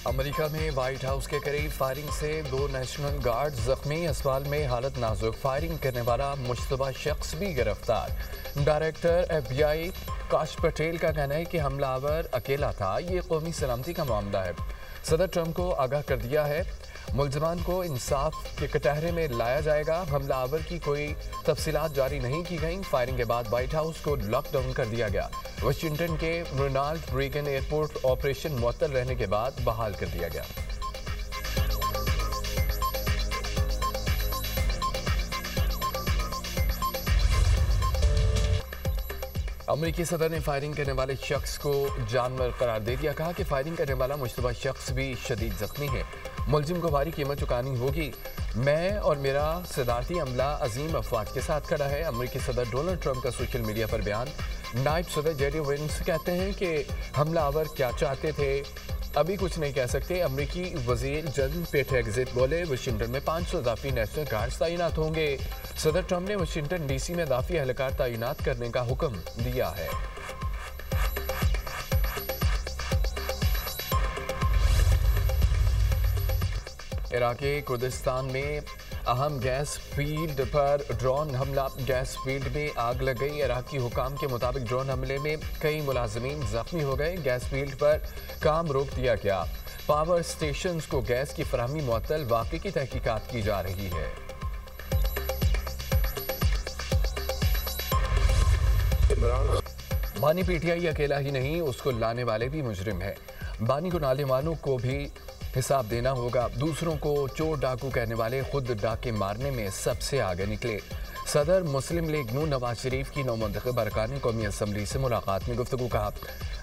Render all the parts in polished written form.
America में white house के करीब फायरिंग से 2 नेशनल गार्ड जख्मी, अस्पताल में हालत नाजुक। फायरिंग करने वाला मुश्तबा शख्स भी गिरफ्तार। डायरेक्टर FBI काश पटेल का कहना है कि हमलावर अकेला था। ये कौमी सलामती का मामला है। सदर ट्रंप को आगाह कर दिया है, मुलजमान को इंसाफ के कटहरे में लाया जाएगा। हमलावर की कोई तफसीलात जारी नहीं की गई। फायरिंग के बाद व्हाइट हाउस को लॉकडाउन कर दिया गया। वाशिंगटन के रोनाल्ड रीगन एयरपोर्ट ऑपरेशन मुअत्तल रहने के बाद बहाल कर दिया गया। अमेरिकी सदर ने फायरिंग करने वाले शख्स को जानवर करार दे दिया। कहा कि फायरिंग करने वाला मुश्तबा शख्स भी शदीद जख्मी है। मुलजिम को भारी कीमत चुकानी होगी। मैं और मेरा सदारती अमला अजीम अफवाज के साथ खड़ा है। अमेरिकी सदर डोनाल्ड ट्रंप का सोशल मीडिया पर बयान। नायब सदर जेडी वेंस कहते हैं कि हमलावर क्या चाहते थे अभी कुछ नहीं कह सकते। अमेरिकी वजीर जनरल पेट हेगसेथ बोले, वाशिंगटन में 500 इजाफी नेशनल गार्ड्स तैनात होंगे। सदर ट्रंप ने वाशिंगटन DC में इजाफी एहलकार तैनात करने का हुक्म दिया है। इराक के कुर्दिस्तान में अहम गैस फील्ड पर ड्रोन हमला। गैस फील्ड में आग लग गई। इराकी हुकाम के मुताबिक ड्रोन हमले में कई मुलाजमीन जख्मी हो गए। गैस फील्ड पर काम रोक दिया गया। पावर स्टेशंस को गैस की फराहमी मुअत्तल। वाक़े की तहकीकात की जा रही है। बानी PTI अकेला ही नहीं, उसको लाने वाले भी मुजरिम है। बानी को नाले वालों को भी हिसाब देना होगा। दूसरों को चोर डाकू कहने वाले खुद डाके मारने में सबसे आगे निकले। सदर मुस्लिम लीग नून नवाज शरीफ की नौमुंतखब अरकान कौमी असम्बली से मुलाकात में गुफ्तगू। कहा,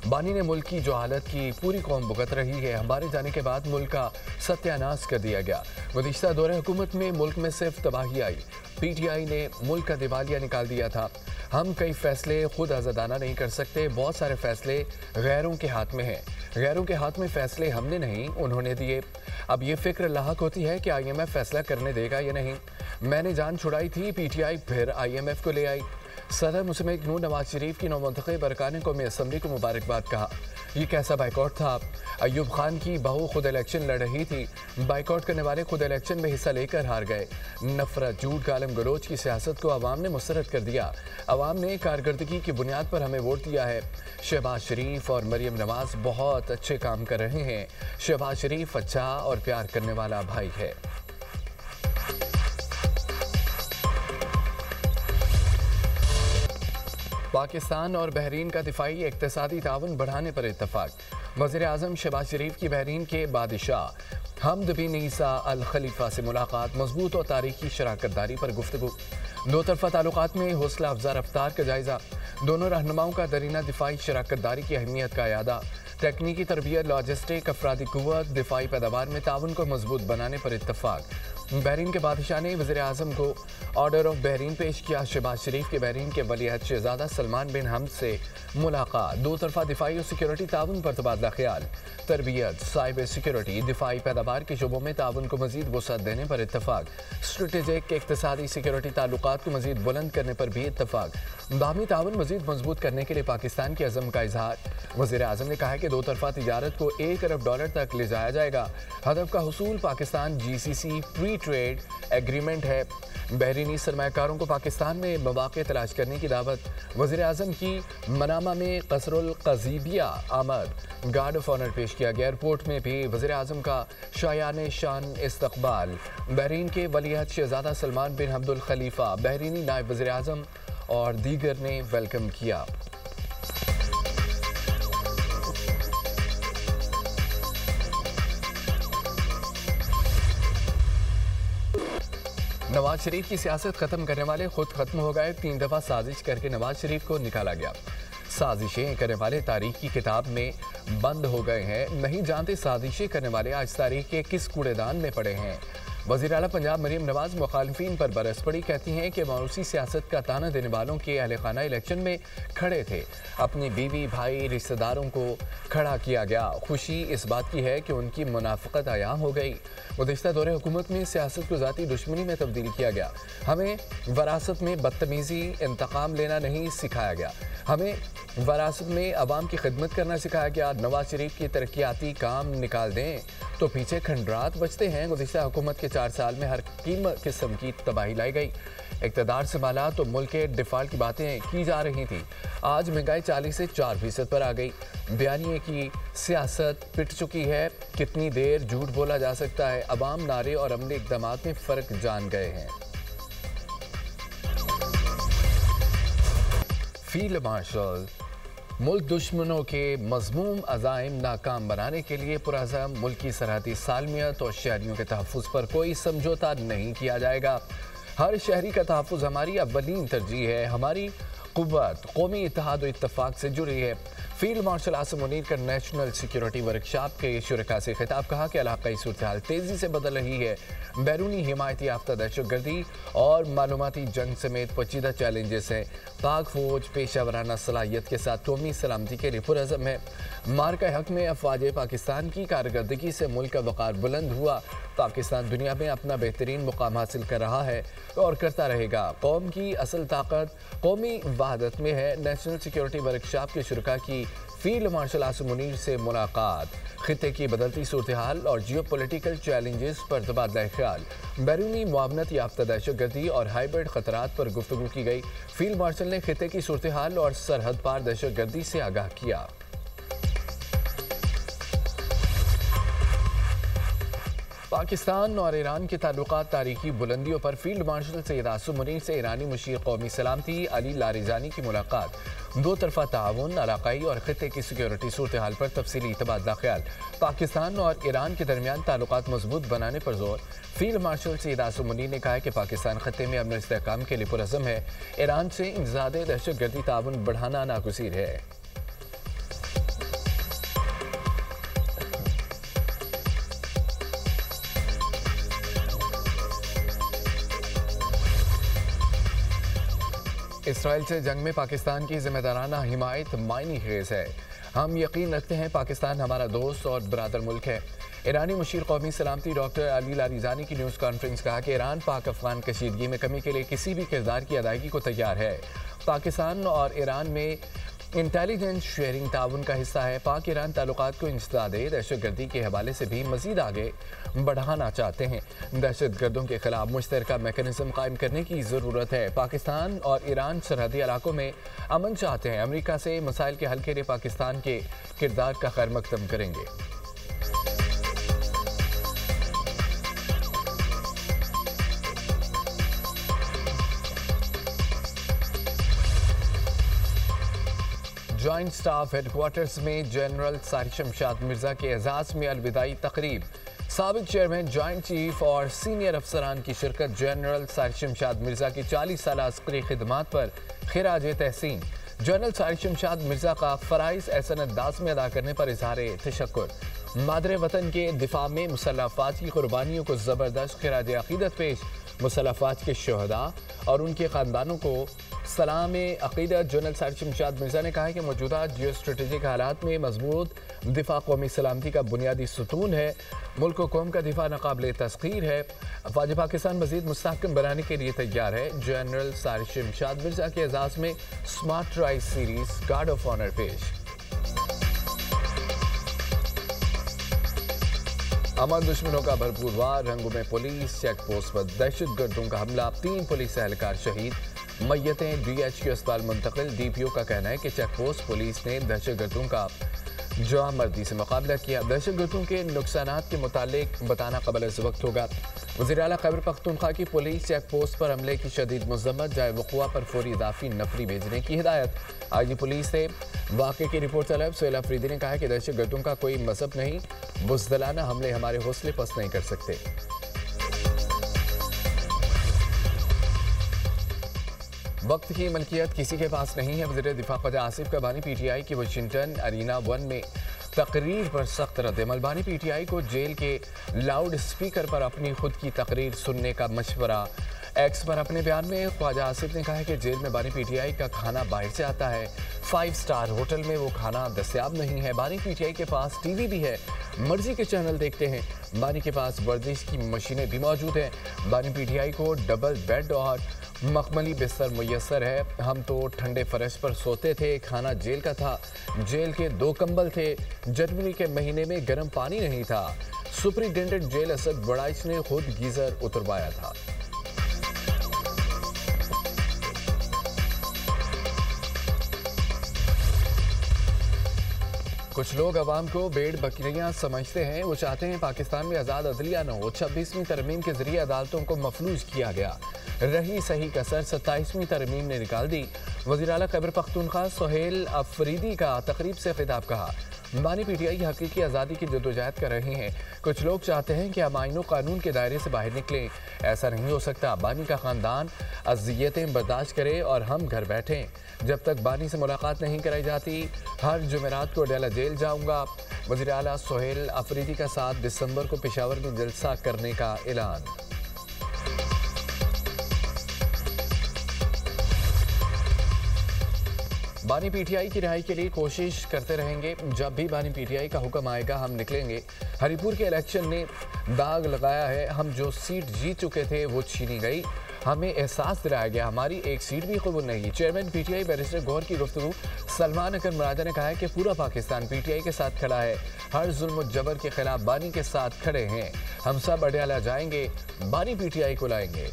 बानी ने मुल्क की जो हालत की पूरी कौम भुगत रही है, हमारे जाने के बाद मुल्क का सत्यानाश कर दिया गया। गुज़िश्ता दौरे हुकूमत में मुल्क में सिर्फ तबाही आई। PTI ने मुल्क का दिवालिया निकाल दिया था। हम कई फैसले खुद आज़ादाना नहीं कर सकते। बहुत सारे फैसले गैरों के हाथ में हैं। गैरों के हाथ में फैसले हमने नहीं, उन्होंने दिए। अब ये फिक्र लाहक होती है कि IMF फैसला करने देगा या नहीं। मैंने जान छुड़ाई थी, PTI फिर IMF को ले आई। सदर मुस्लिम लीग नून नवाज शरीफ की नौमुंतखब अरकान कौमी असम्बली को मुबारकबाद। कहा, ये कैसा बाइकआउट था। अयूब खान की बहू खुद इलेक्शन लड़ रही थी। बाइकआउट करने वाले खुद इलेक्शन में हिस्सा लेकर हार गए। नफरत, झूठ, गालम गलोच की सियासत को अवाम ने मुस्तरद कर दिया। अवाम ने कारकर्दगी की बुनियाद पर हमें वोट दिया है। शहबाज शरीफ और मरियम नवाज बहुत अच्छे काम कर रहे हैं। शहबाज शरीफ अच्छा और प्यार करने वाला भाई है। पाकिस्तान और बहरीन का दिफाई इक्तिसादी ताउन बढ़ाने पर इत्तफाक। वज़ीर आज़म शहबाज शरीफ की बहरीन के बादशाह हमद बिन ईसा अल खलीफा से मुलाकात। मजबूत और तारीखी शराकत दारी पर गुफ्तगू। दो तरफ़ा ताल्लुकात में हौसला अफजा रफ्तार का जायज़ा। दोनों रहनुमाओं का दरीना दिफाई शराकत दारी की अहमियत का यादा। तकनीकी तरबियत, लॉजिस्टिक, अफरादी कुव्वत, दिफाई पैदावार में ताउन को मजबूत बनाने पर इत्तफाक। बहरीन के बादशाह ने वज़ीर आज़म को ऑर्डर ऑफ बहरीन पेश किया। शहबाज शरीफ के बहरीन के वलीअहद शहज़ादा सलमान बिन हमद से मुलाकात। दो तरफ़ा दिफाई और सिक्योरिटी ताउन पर तबादला ख्याल। तरबियत, साइबर सिक्योरिटी, दिफाई पैदावार के शोबों में ताउन को मज़ीद वसअत देने पर इत्तफाक। स्ट्रेटेजिक इक़्तिसादी सिक्योरिटी ताल्लुकात को मज़ीद बुलंद करने पर भी इत्तफाक। बाहमी ताउन मज़ीद मजबूत करने के लिए पाकिस्तान के अज़म का इजहार। वज़ीर आज़म ने कहा कि दो तरफ़ा तिजारत को $1 अरब तक ले जाया जाएगा। हदफ का हुसूल Pakistan GCC free trade agreement है। बहरीनी सरमायाकारों को पाकिस्तान में मौक़े तलाश करने की दावत। वज़ीर आज़म की मनामा में कसरुल क़ज़ीबिया आमद। गार्ड ऑफ ऑनर पेश किया गया। एयरपोर्ट में भी वज़ीर आज़म का शायान शान इस्तक़बाल। बहरीन के वलीअहद शहज़ादा सलमान बिन अब्दुल खलीफा, बहरीनी नायब वज़ीर आज़म और दीगर ने वेलकम किया। नवाज शरीफ की सियासत खत्म करने वाले खुद खत्म हो गए। 3 दफ़ा साजिश करके नवाज शरीफ को निकाला गया। साजिशें करने वाले तारीख की किताब में बंद हो गए हैं। नहीं जानते साजिशें करने वाले आज तारीख के किस कूड़ेदान में पड़े हैं। वज़ीर आला पंजाब मरीम नवाज मुखालिफिन पर बरस पड़ी, कहती हैं कि मौरूसी सियासत का ताना देने वालों के अहल खाना इलेक्शन में खड़े थे, अपनी बीवी भाई रिश्तेदारों को खड़ा किया गया। खुशी इस बात की है कि उनकी मुनाफिकत आयाम हो गई। गुज़िश्ता दौरे हुकूमत में सियासत को ज़ाती दुश्मनी में तब्दील किया गया। हमें वरासत में बदतमीज़ी इंतकाम लेना नहीं सिखाया गया, हमें वरासत में अवाम की खिदमत करना सिखाया गया। नवाज शरीफ की तरक्याती काम निकाल दें तो पीछे खंडरात बचते हैं। गुज़िश्ता हुकूमत के 4 साल में हर किस्म की तबाही लाई गई। इक़्तिदार संभाला तो मुल्क के डिफ़ाल्ट की बातें की जा रही थी, आज महंगाई 40 से 4% पर आ गई। बयानिए की सियासत पिट चुकी है। कितनी देर झूठ बोला जा सकता है? अवाम नारे और अमली इक़दाम में फ़र्क जान गए हैं। फील्ड मार्शल मुल्क दुश्मनों के मज़मूम अज़ाइम नाकाम बनाने के लिए पुरअज़म मुल्की सरहदी सालमियत और शहरियों के तहफ़्फ़ुज़ पर कोई समझौता नहीं किया जाएगा। हर शहरी का तहफ़्फ़ुज़ हमारी अव्वलीन तरजीह है। हमारी क़ुव्वत कौमी इत्तेहाद और इत्तफ़ाक़ से जुड़ी है। फील्ड मार्शल आसिम मुनीर का नेशनल सिक्योरिटी वर्कशॉप के शुरका से खिताब, कहा कि इलाक़ाई सूरत हाल तेज़ी से बदल रही है। बैरूनी हिमायती याफ्ता दहशतगर्दी और मालूमाती जंग समेत पेचीदा चैलेंजेस हैं। पाक फ़ौज पेशा वराना सलाहियत के साथ कौमी सलामती के लिए पुरअज़म है। मार्का हक में अफ़वाज पाकिस्तान की कारकर्दगी से मुल्क का वक़ार बुलंद हुआ। पाकिस्तान दुनिया में अपना बेहतरीन मुकाम हासिल कर रहा है और करता रहेगा। कौम की असल ताकत कौमी वहदत में है। नेशनल सिक्योरिटी वर्कशॉप के शुरका की फील्ड मार्शल आसिम मुनीर से मुलाकात, खित्ते की बदलती सूरत हाल और जियो पोलिटिकल चैलेंजेस पर तबादला ख्याल, बैरूनी मुआवनत याफ्ता दहशतगर्दी और हाइब्रिड खतरात पर गुफ्तगू की गई। फील्ड मार्शल ने खित्ते की सूरत हाल और सरहद पार दहशतगर्दी से आगाह किया। पाकिस्तान और ईरान के ताल्लुकात तारीखी बुलंदियों पर फील्ड मार्शल सैयद आसिम मुनीर से ईरानी मुशीर कौमी सलामती अली लारिजानी की मुलाकात, दो तरफा ताउन, इलाकाई और खित्ते की सिक्योरिटी सूरत हाल पर तफसीली तबादला ख्याल, पाकिस्तान और ईरान के दरमियान ताल्लुकात मजबूत बनाने पर जोर। फील्ड मार्शल सैयद आसिम मुनीर ने कहा है कि पाकिस्तान खित्ते में अमन इस्तेहकाम के लिए पुरअज़म है। ईरान से इंसदाद दहशतगर्दी ताउन बढ़ाना नागुज़ीर है। इसराइल से जंग में पाकिस्तान की जिम्मेदाराना हिमायत मायनी खेज़ है। हम यकीन रखते हैं पाकिस्तान हमारा दोस्त और बरादर मुल्क है। ईरानी मुशीर कौमी सलामती डॉक्टर अली लारिजानी की न्यूज़ कॉन्फ्रेंस कहा कि ईरान पाक अफगान कशीदगी में कमी के लिए किसी भी किरदार की अदायगी को तैयार है। पाकिस्तान और ईरान में इंटेलिजेंस शेयरिंग ताउन का हिस्सा है। पाक ईरान ताल्लुकात को इंसदाद दहशतगर्दी के हवाले से भी मजीद आगे बढ़ाना चाहते हैं। दहशतगर्दों के खिलाफ मुश्तरका मैकेनिज्म कायम करने की ज़रूरत है। पाकिस्तान और ईरान सरहदी इलाकों में अमन चाहते हैं। अमेरिका से मसाइल के हल के लिए पाकिस्तान के किरदार का खैर मकदम करेंगे। जॉइंट स्टाफ हेडक्वार्टर्स में जनरल सारिश शमशाद मिर्जा के एजाज़ में अलविदाई तकरीब, साबिक चेयरमैन, जॉइंट चीफ और सीनियर अफसरान की शिरकत। जनरल सारिश शमशाद मिर्जा की 40 साल अस्करी खिदमात पर खिराज तहसीन। जनरल सारिश शमशाद मिर्जा का फ़राइज़ एहसन अंदाज में अदा करने पर इज़हार तशक्कुर। मादरे वतन के दिफा में मुसल्लह अफ़वाज की कुर्बानियों को ज़बरदस्त खिराज अक़ीदत पेश। मुसल्लह अफ़वाज के शहदा और उनके ख़ानदानों को सलाम अक़ीदत। जनरल सारिश शमशाद मिर्जा ने कहा है कि मौजूदा जियो स्ट्रेटेजिक हालात में मजबूत दिफा कौमी सलामती का बुनियादी सुतून है। मुल्क व कौम का दिफा नाक़ाबिल तस्ख़ीर है। अफ़वाज पाकिस्तान मज़ीद मुस्तहकम बनाने के लिए तैयार है। जनरल सारिश शमशाद मिर्जा के एजाज़ में smart rise series guard of honour पेश। अमन दुश्मनों का भरपूर वार, रंगों में पुलिस चेक पोस्ट पर दहशतगर्दों का हमला, 3 पुलिस एहलकार शहीद, मय्यतें DHQ अस्पताल मुंतकिल। DPO का कहना है कि चेक पोस्ट पुलिस ने दहशतगर्दों का जवामर्दी से मुकाबला किया। दहशतगर्दों के नुकसानात के मुतालिक बताना कबल इस वक्त होगा। वज़ीर आला खैबर पख्तूनख्वा की पुलिस चेक पोस्ट पर हमले की शदीद मज़म्मत, जाए वक़ुआ पर फौरी इदाफ़ी नफरी भेजने की हिदायत। IG पुलिस से वाक़े की रिपोर्ट तलब सोहेल अफरीदी ने कहा है कि दहशतगर्दों का कोई मज़हब नहीं, बुज़दिलाना हमले हमारे हौसले पस्त नहीं कर सकते। वक्त की मलकियत किसी के पास नहीं है। वज़ीर दिफा ख्वाजा आसिफ का बानी पीटीआई की वाशिंगटन अरीना 1 में तकरीर पर सख्त रद्द-ए-अमल। बानी पीटीआई को जेल के लाउड स्पीकर पर अपनी खुद की तकरीर सुनने का मशवरा। एक्स पर अपने बयान में ख्वाजा आसिफ ने कहा है कि जेल में बानी पीटीआई का खाना बाहर से आता है, 5 स्टार होटल में वो खाना दस्तयाब नहीं है। बानी पीटीआई के पास टीवी भी है, मर्जी के चैनल देखते हैं। बानी के पास वर्जिश की मशीनें भी मौजूद हैं। बानी पीटीआई को डबल बेड और मखमली बिस्तर मुयस्सर है। हम तो ठंडे फर्श पर सोते थे, खाना जेल का था, जेल के 2 कंबल थे, जनवरी के महीने में गर्म पानी नहीं था। सुपरिटेंडेंट जेल असद बड़ाइच ने खुद गीजर उतरवाया था। कुछ लोग अवाम को भेड़ बकरियां समझते हैं। वो चाहते हैं पाकिस्तान में आज़ाद अदलिया न हो। 26वीं तरमीम के जरिए अदालतों को मफलूज किया गया। रही सही कसर 27वीं तरमीम ने निकाल दी। वज़ीर आला खैबर पख्तूनख्वा सोहेल अफरीदी का तकरीब से खिताब। कहा, बानी पीटीआई हकीकी आज़ादी की जदोजहद कर रहे हैं। कुछ लोग चाहते हैं कि हम आईन कानून के दायरे से बाहर निकलें। ऐसा नहीं हो सकता। बानी का ख़ानदान अज़ियतें बर्दाश्त करे और हम घर बैठें। जब तक बानी से मुलाकात नहीं कराई जाती, हर जुमेरात को डेला जेल जाऊंगा। वज़ीर आला सोहेल अफरीदी का 7 दिसंबर को पेशावर में जलसा करने का ऐलान। बानी पीटीआई की रिहाई के लिए कोशिश करते रहेंगे। जब भी बानी पीटीआई का हुक्म आएगा हम निकलेंगे। हरिपुर के इलेक्शन ने दाग लगाया है। हम जो सीट जीत चुके थे वो छीनी गई। हमें एहसास दिलाया गया हमारी एक सीट भी कबूल नहीं। चेयरमैन पीटीआई बैरिस्टर गौहर की गुफ्तगू। सलमान अकर मुरादा ने कहा है कि पूरा पाकिस्तान पीटीआई के साथ खड़ा है। हर जुल्म जबर के खिलाफ बानी के साथ खड़े हैं। हम सब अडयाला जाएंगे, बानी पीटीआई को लाएंगे।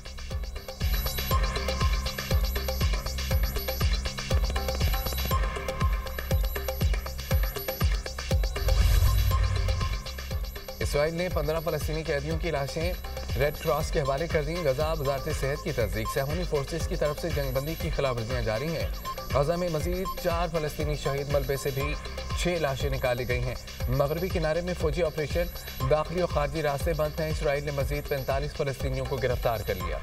इसराइल ने 15 फ़लस्तीनी कैदियों की लाशें रेड क्रॉस के हवाले कर दी। गजा वजारत सेहत की तस्दीक। सैहूनी फोर्सेस की तरफ से जंगबंदी की खिलाफवर्जियाँ जारी हैं। गजा में मजीद 4 फ़लस्तीनी शहीद मलबे से भी 6 लाशें निकाली गई हैं। मगरबी किनारे में फौजी ऑपरेशन, दाखिली और खारजी रास्ते बंद हैं। इसराइल ने मजीद 45 फ़लस्तीनियों को गिरफ्तार कर लिया।